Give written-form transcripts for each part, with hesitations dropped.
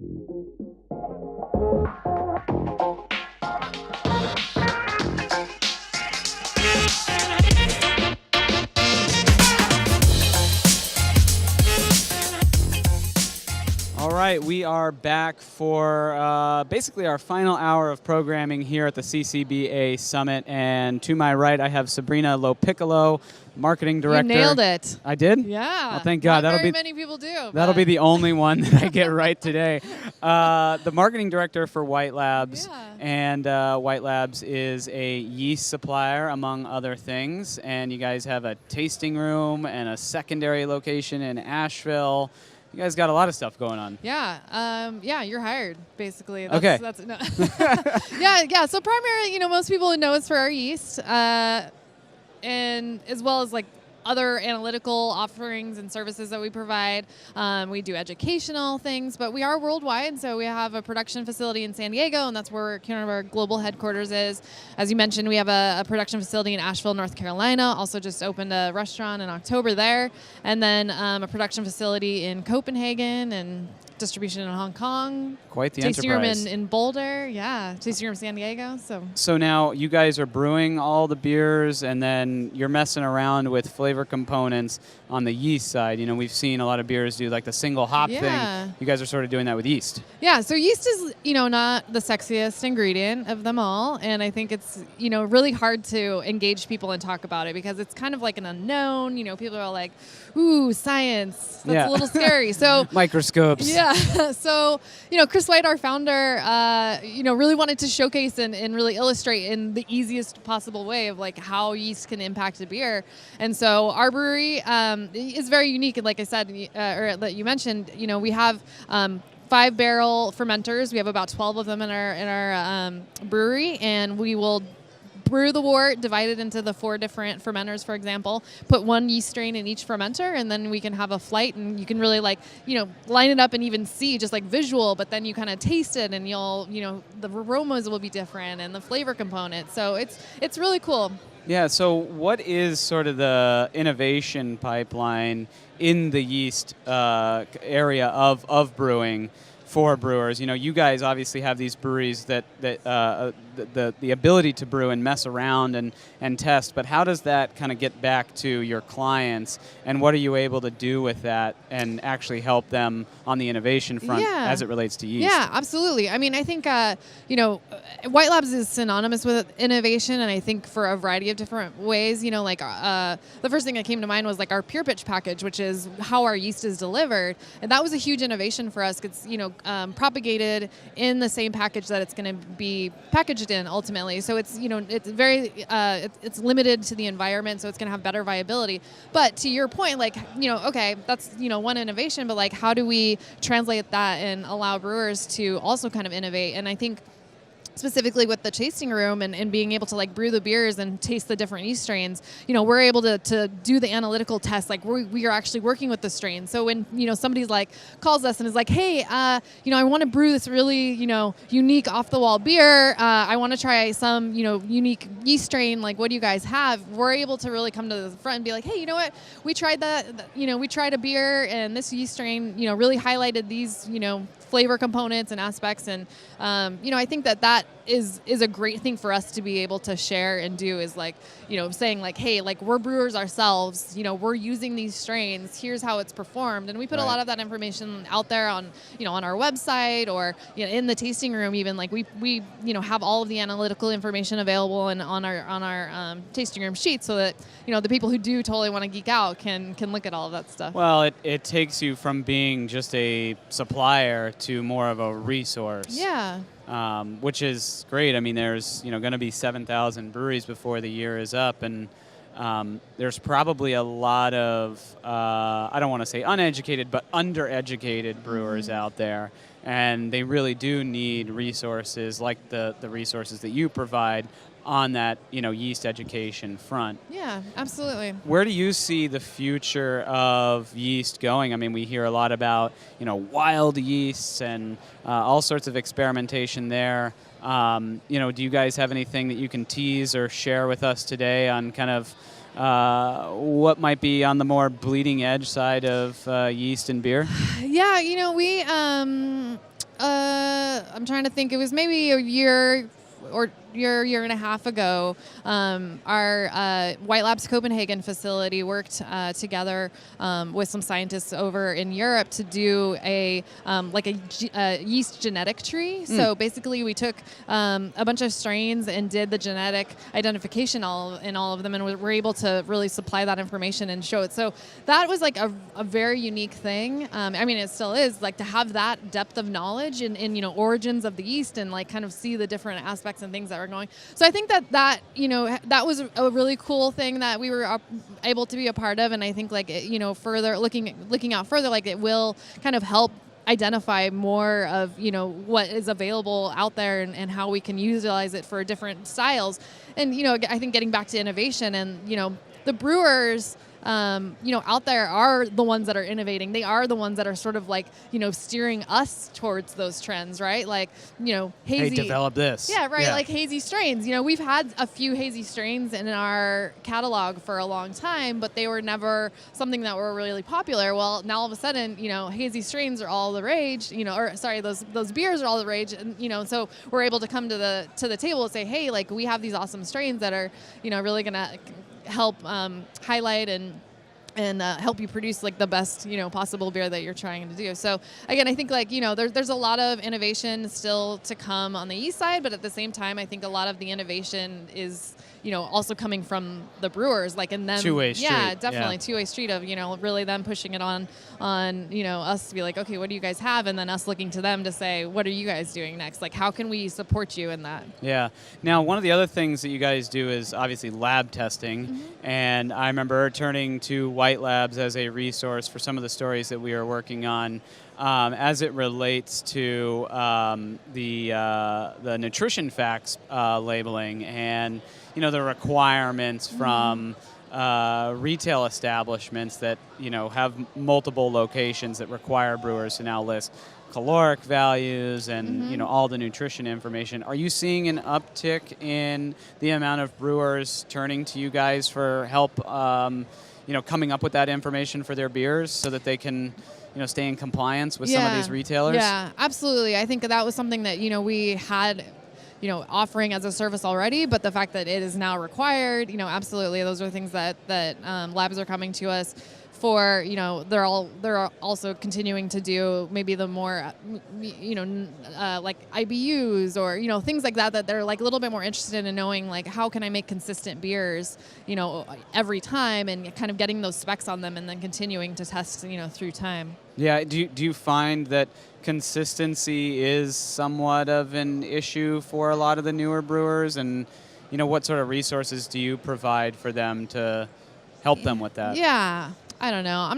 All right, we are back for basically our final hour of programming here at the CCBA Summit. And to my right, I have Sabrina Lopiccolo, Marketing Director. You nailed it. I did? Yeah. Well, thank God. Not very many people do. That'll be the only one that I get right today. The Marketing Director for White Labs. Yeah. And White Labs is a yeast supplier, among other things. And you guys have a tasting room and a secondary location in Asheville. You guys got a lot of stuff going on. Yeah. You're hired, basically. Okay. No. Yeah. So primarily, most people would know us for our yeast, and as well as like other analytical offerings and services that we provide. We do educational things, but we are worldwide. So we have a production facility in San Diego, and that's where kind of our global headquarters is. As you mentioned, we have a production facility in Asheville, North Carolina. Also just opened a restaurant in October there. And then a production facility in Copenhagen and distribution in Hong Kong. Quite the tasting enterprise. room in Boulder. Yeah. Tasting room in San Diego. So now you guys are brewing all the beers, and then you're messing around with flavor components on the yeast side. We've seen a lot of beers do like the single hop thing. You guys are sort of doing that with yeast. Yeah, so yeast is, not the sexiest ingredient of them all. And I think it's, really hard to engage people and talk about it because it's kind of like an unknown. People are like, ooh, science. That's a little scary. So microscopes. Yeah. So, Chris White, our founder, really wanted to showcase and really illustrate in the easiest possible way of like how yeast can impact a beer. And so our brewery is very unique. And like I said, or that you mentioned, we have 5-barrel fermenters. We have about 12 of them in our brewery, and we will brew the wort, divide it into the 4 different fermenters, for example, put 1 yeast strain in each fermenter, and then we can have a flight, and you can really line it up and even see just like visual, but then you kind of taste it, and the aromas will be different and the flavor component. So it's really cool. Yeah, so what is sort of the innovation pipeline in the yeast area of brewing for brewers? You guys obviously have these breweries that the ability to brew and mess around and test, but how does that kind of get back to your clients, and what are you able to do with that and actually help them on the innovation front as it relates to yeast? Yeah, absolutely. I mean, I think, White Labs is synonymous with innovation, and I think for a variety of different ways. The first thing that came to mind was like our Pure Pitch package, which is how our yeast is delivered, and that was a huge innovation for us. It's propagated in the same package that it's going to be packaged in ultimately. So it's it's very it's limited to the environment, so it's going to have better viability. But to your point, okay, that's one innovation, but like how do we translate that and allow brewers to also kind of innovate? And I think specifically with the tasting room and being able to like brew the beers and taste the different yeast strains, we're able to do the analytical tests. Like we are actually working with the strain. So when, somebody's like calls us and is like, hey, I want to brew this really, unique off the wall beer. I want to try some, unique yeast strain. Like, what do you guys have? We're able to really come to the front and be like, hey, you know what? We tried that, we tried a beer and this yeast strain, really highlighted these, flavor components and aspects. And, I think that is a great thing for us to be able to share and do, is like, saying like, hey, like we're brewers ourselves, we're using these strains, here's how it's performed. And we put a lot of that information out there on, on our website or in the tasting room. Even like we have all of the analytical information available and on our tasting room sheet, so that, the people who do totally want to geek out can look at all of that stuff. Well, it takes you from being just a supplier to more of a resource. Yeah. Which is great. I mean, there's going to be 7,000 breweries before the year is up, and there's probably a lot of I don't want to say uneducated, but undereducated brewers out there, and they really do need resources like the resources that you provide on that yeast education front. Yeah, absolutely. Where do you see the future of yeast going? I mean, we hear a lot about wild yeasts and all sorts of experimentation there. Do you guys have anything that you can tease or share with us today on kind of what might be on the more bleeding edge side of yeast and beer? Yeah, we I'm trying to think. It was maybe a year or year and a half ago, our White Labs Copenhagen facility worked together with some scientists over in Europe to do a yeast genetic tree. So basically, we took a bunch of strains and did the genetic identification in all of them, and we were able to really supply that information and show it. So that was like a very unique thing. I mean, it still is, like, to have that depth of knowledge in origins of the yeast and like kind of see the different aspects and things that are going. So I think that that was a really cool thing that we were able to be a part of, and I think, like, further looking out further, like, it will kind of help identify more of what is available out there and how we can utilize it for different styles. And I think getting back to innovation, and the brewers out there are the ones that are innovating. They are the ones that are sort of like, steering us towards those trends, right? Like, hazy. Hey, develop this. Yeah, right. Yeah. Like hazy strains. We've had a few hazy strains in our catalog for a long time, but they were never something that were really popular. Well, now all of a sudden, hazy strains are all the rage, those beers are all the rage. And, so we're able to come to the table and say, hey, like, we have these awesome strains that are, really going to help highlight and help you produce like the best possible beer that you're trying to do. So again, I think, like, there's a lot of innovation still to come on the yeast side, but at the same time, I think a lot of the innovation is also coming from the brewers, like, and then two-way street. Yeah, definitely two-way street of really them pushing it on us to be like, okay, what do you guys have, and then us looking to them to say, what are you guys doing next? Like, how can we support you in that? Yeah. Now, one of the other things that you guys do is obviously lab testing, and I remember turning to White Labs as a resource for some of the stories that we are working on. As it relates to the nutrition facts labeling and the requirements from retail establishments that have multiple locations that require brewers to now list caloric values and all the nutrition information. Are you seeing an uptick in the amount of brewers turning to you guys for help coming up with that information for their beers so that they can stay in compliance with some of these retailers? Yeah, absolutely. I think that was something that, we had, offering as a service already, but the fact that it is now required, absolutely. Those are things that labs are coming to us for. They're also continuing to do maybe the more, like IBUs or, things like that they're like a little bit more interested in knowing, like, how can I make consistent beers, every time, and kind of getting those specs on them and then continuing to test, through time. Yeah. Do you find that consistency is somewhat of an issue for a lot of the newer brewers? And, what sort of resources do you provide for them to help them with that? Yeah. I don't know.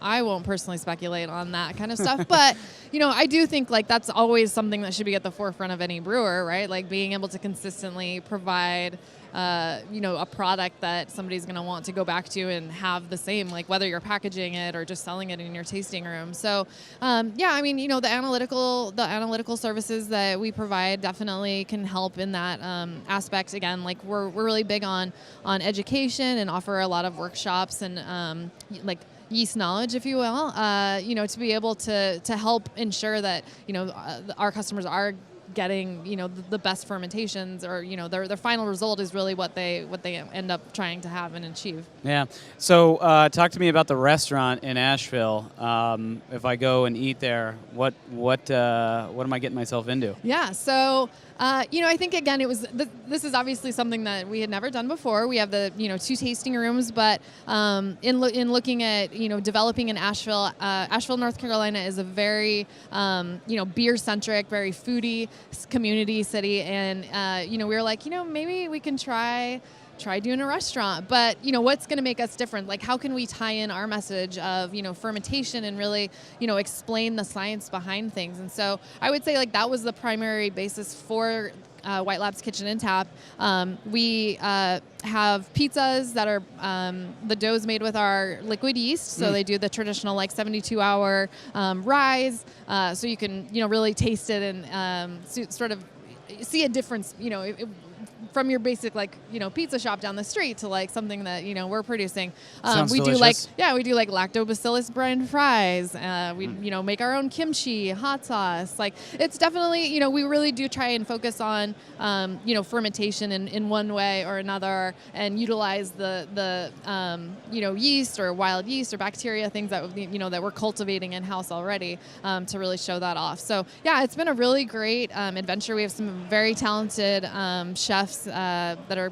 I won't personally speculate on that kind of stuff, but I do think, like, that's always something that should be at the forefront of any brewer, right? Like, being able to consistently provide a product that somebody's going to want to go back to and have the same, like, whether you're packaging it or just selling it in your tasting room. So, the analytical services that we provide definitely can help in that aspect. Again, like, we're really big on education and offer a lot of workshops and like yeast knowledge, if you will, to be able to help ensure that, our customers are getting, the best fermentations, or, their final result is really what they end up trying to have and achieve. Yeah. So talk to me about the restaurant in Asheville. If I go and eat there, what am I getting myself into? Yeah. So, I think, again, it was this is obviously something that we had never done before. We have the 2 tasting rooms, but in looking at developing in Asheville, North Carolina is a very beer centric, very foodie community city, and we were like, maybe we can try doing a restaurant, but what's going to make us different? Like, how can we tie in our message of fermentation and really explain the science behind things? And so I would say, like, that was the primary basis for White Labs Kitchen and Tap. We have pizzas that are the dough's made with our liquid yeast, so they do the traditional, like, 72-hour rise, so you can really taste it and sort of see a difference, from your basic pizza shop down the street to like something that we're producing. Sounds we delicious. we do like lactobacillus brine fries. We make our own kimchi, hot sauce. Like it's definitely we really do try and focus on fermentation in one way or another, and utilize the yeast or wild yeast or bacteria, things that that we're cultivating in house already, to really show that off. So yeah, it's been a really great adventure. We have some very talented chefs that are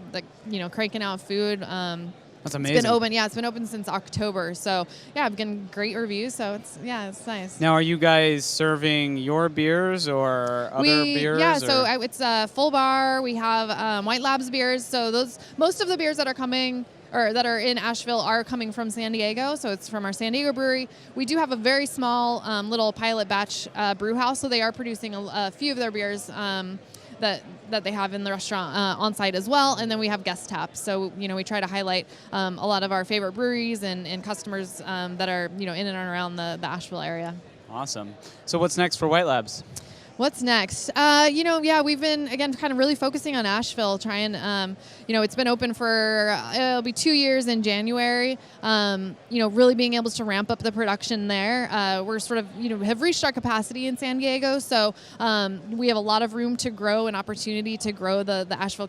cranking out food. That's amazing. It's been open since October. So yeah, I've gotten great reviews. So it's nice. Now, are you guys serving your beers or other beers? Yeah, so it's a full bar. We have White Labs beers. So most of the beers that are coming or that are in Asheville are coming from San Diego. So it's from our San Diego brewery. We do have a very small little pilot batch brew house. So they are producing a few of their beers that they have in the restaurant on site as well. And then we have guest taps. So, we try to highlight a lot of our favorite breweries and customers that are, in and around the Asheville area. Awesome. So what's next for White Labs? What's next? We've been, again, kind of really focusing on Asheville, trying, it's been open for, it'll be 2 years in January, really being able to ramp up the production there. We're sort of, have reached our capacity in San Diego, so we have a lot of room to grow and opportunity to grow the Asheville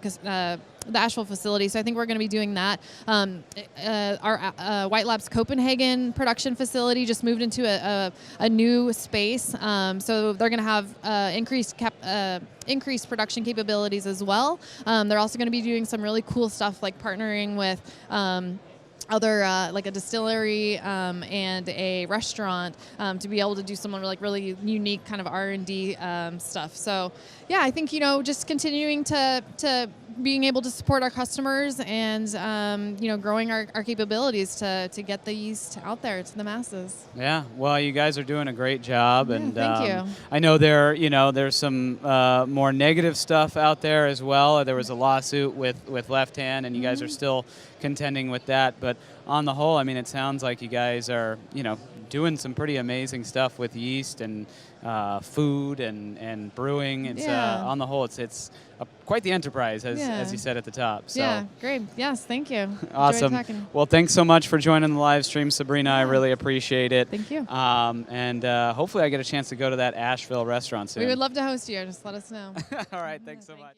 facility. So I think we're going to be doing that. Our White Labs Copenhagen production facility just moved into a new space. So they're going to have increased production capabilities as well. They're also going to be doing some really cool stuff like partnering with other like a distillery and a restaurant to be able to do some really unique kind of R&D stuff. So yeah, I think just continuing to being able to support our customers and growing our capabilities to get the yeast out there to the masses. Yeah, well, you guys are doing a great job, and thank you. I know there's some more negative stuff out there as well. There was a lawsuit with Left Hand, and you guys are still contending with that. But on the whole, I mean, it sounds like you guys are doing some pretty amazing stuff with yeast and food and brewing. It's on the whole, it's quite the enterprise, as you said at the top. So. Yeah, great. Yes, thank you. Awesome. Well, thanks so much for joining the live stream, Sabrina. I really appreciate it. Thank you. And hopefully I get a chance to go to that Asheville restaurant soon. We would love to host you. Just let us know. All right. Thanks so much.